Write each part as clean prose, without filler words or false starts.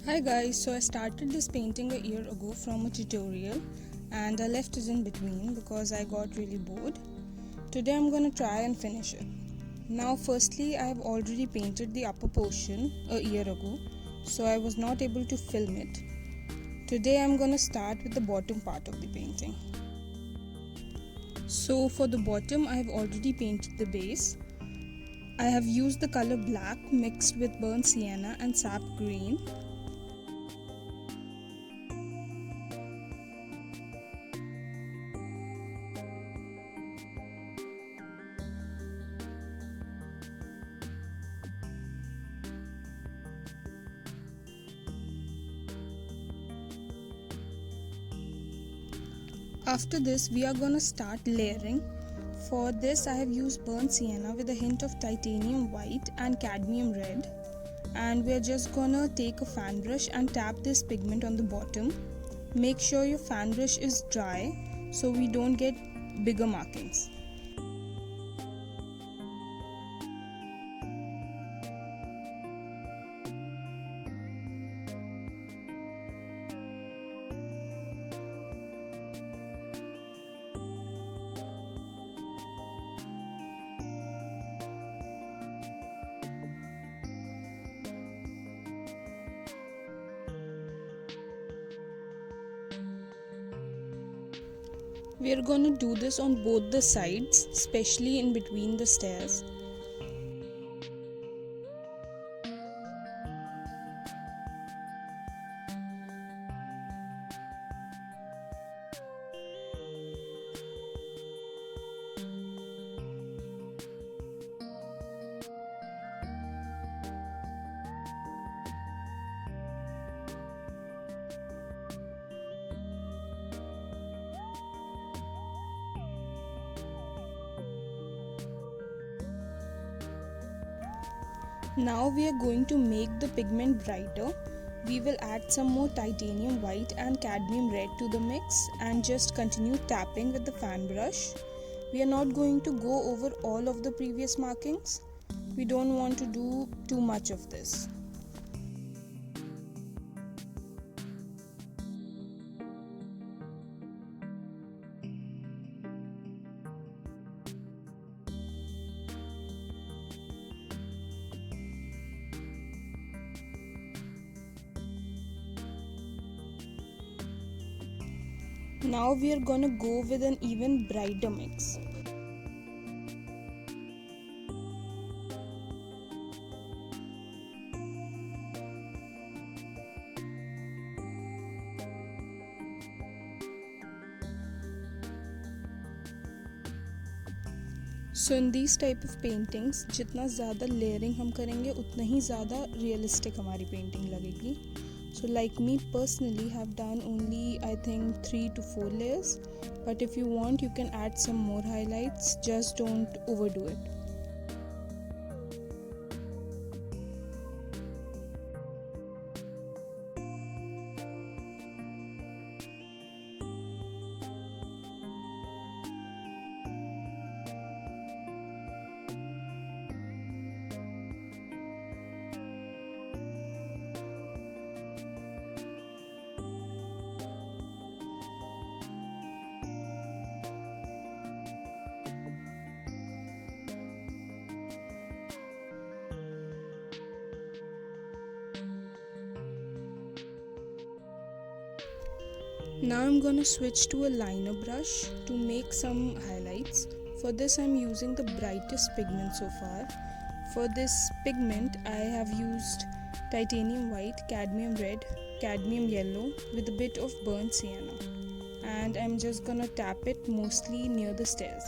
Hi guys, so I started this painting a year ago from a tutorial and I left it in between because I got really bored. Today I'm gonna try and finish it. Now firstly I have already painted the upper portion a year ago, so I was not able to film it. Today I'm gonna start with the bottom part of the painting. So for the bottom I have already painted the base. I have used the color black mixed with burnt sienna and sap green. After this we are gonna start layering. For this I have used burnt sienna with a hint of titanium white and cadmium red, and we are just gonna take a fan brush and tap this pigment on the bottom. Make sure your fan brush is dry so we don't get bigger markings. We are gonna do this on both the sides, especially in between the stairs. Now we are going to make the pigment brighter. We will add some more titanium white and cadmium red to the mix and just continue tapping with the fan brush. We are not going to go over all of the previous markings. We don't want to do too much of this. Now we are gonna go with an even brighter mix. So in these type of paintings, जितना ज़्यादा layering हम करेंगे उतना ही ज़्यादा realistic हमारी painting लगेगी. So like me personally have done only I think 3 to 4 layers, but if you want you can add some more highlights, just don't overdo it. Now I'm gonna switch to a liner brush to make some highlights. For this I'm using the brightest pigment so far. For this pigment I have used titanium white, cadmium red, cadmium yellow with a bit of burnt sienna, and I'm just gonna tap it mostly near the stairs.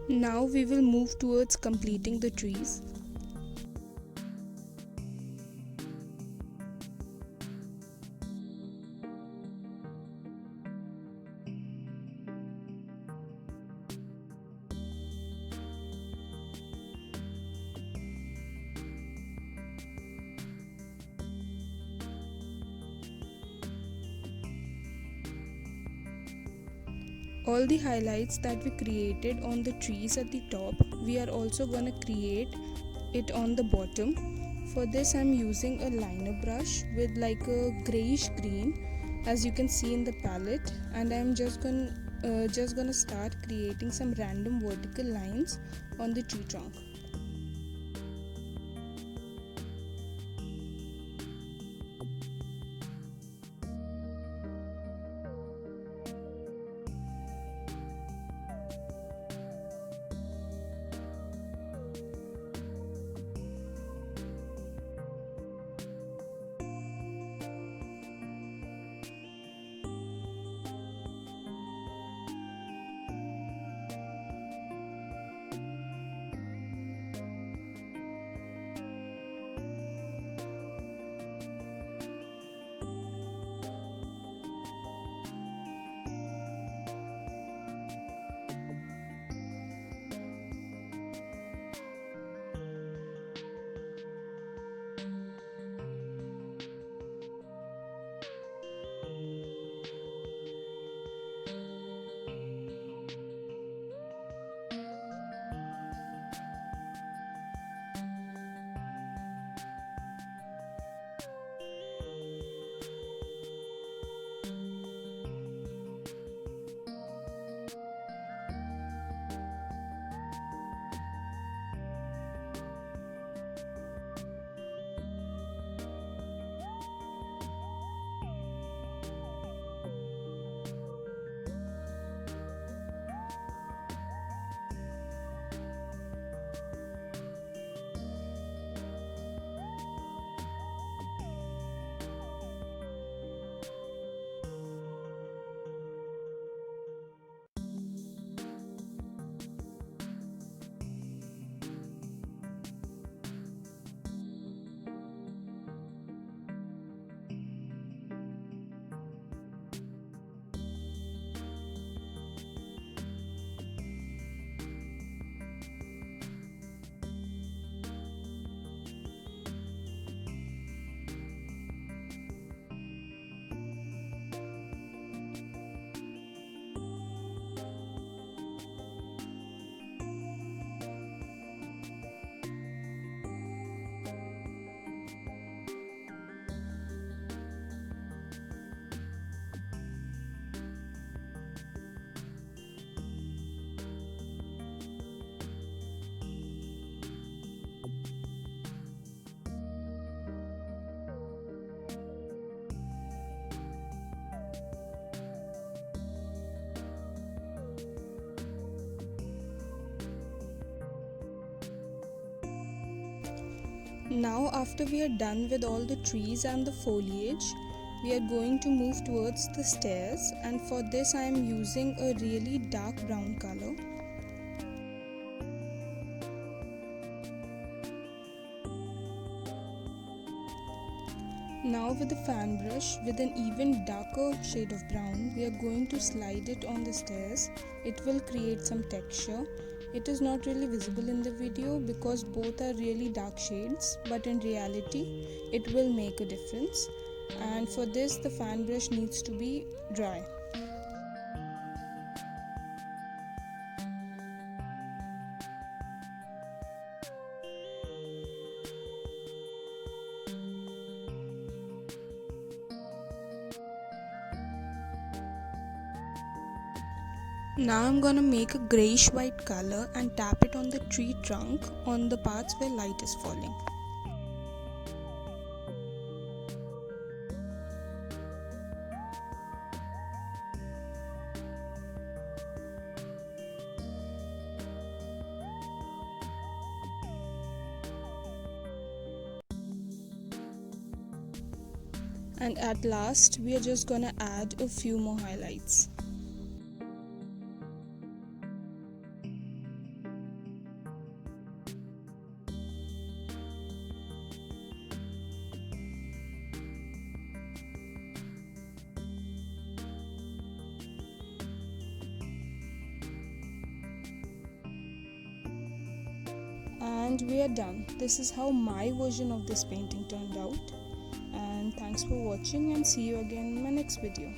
Now we will move towards completing the trees. All the highlights that we created on the trees at the top, we are also gonna create it on the bottom. For this I'm using a liner brush with like a grayish green, as you can see in the palette, and I'm just gonna start creating some random vertical lines on the tree trunk. Now after we are done with all the trees and the foliage, we are going to move towards the stairs, and for this I am using a really dark brown color. Now with the fan brush with an even darker shade of brown, we are going to slide it on the stairs. It will create some texture. It is not really visible in the video because both are really dark shades, but in reality it will make a difference. And for this the fan brush needs to be dry. Now I'm gonna make a greyish white color and tap it on the tree trunk on the parts where light is falling. And at last we are just gonna add a few more highlights. And we are done. This is how my version of this painting turned out. And thanks for watching, and see you again in my next video.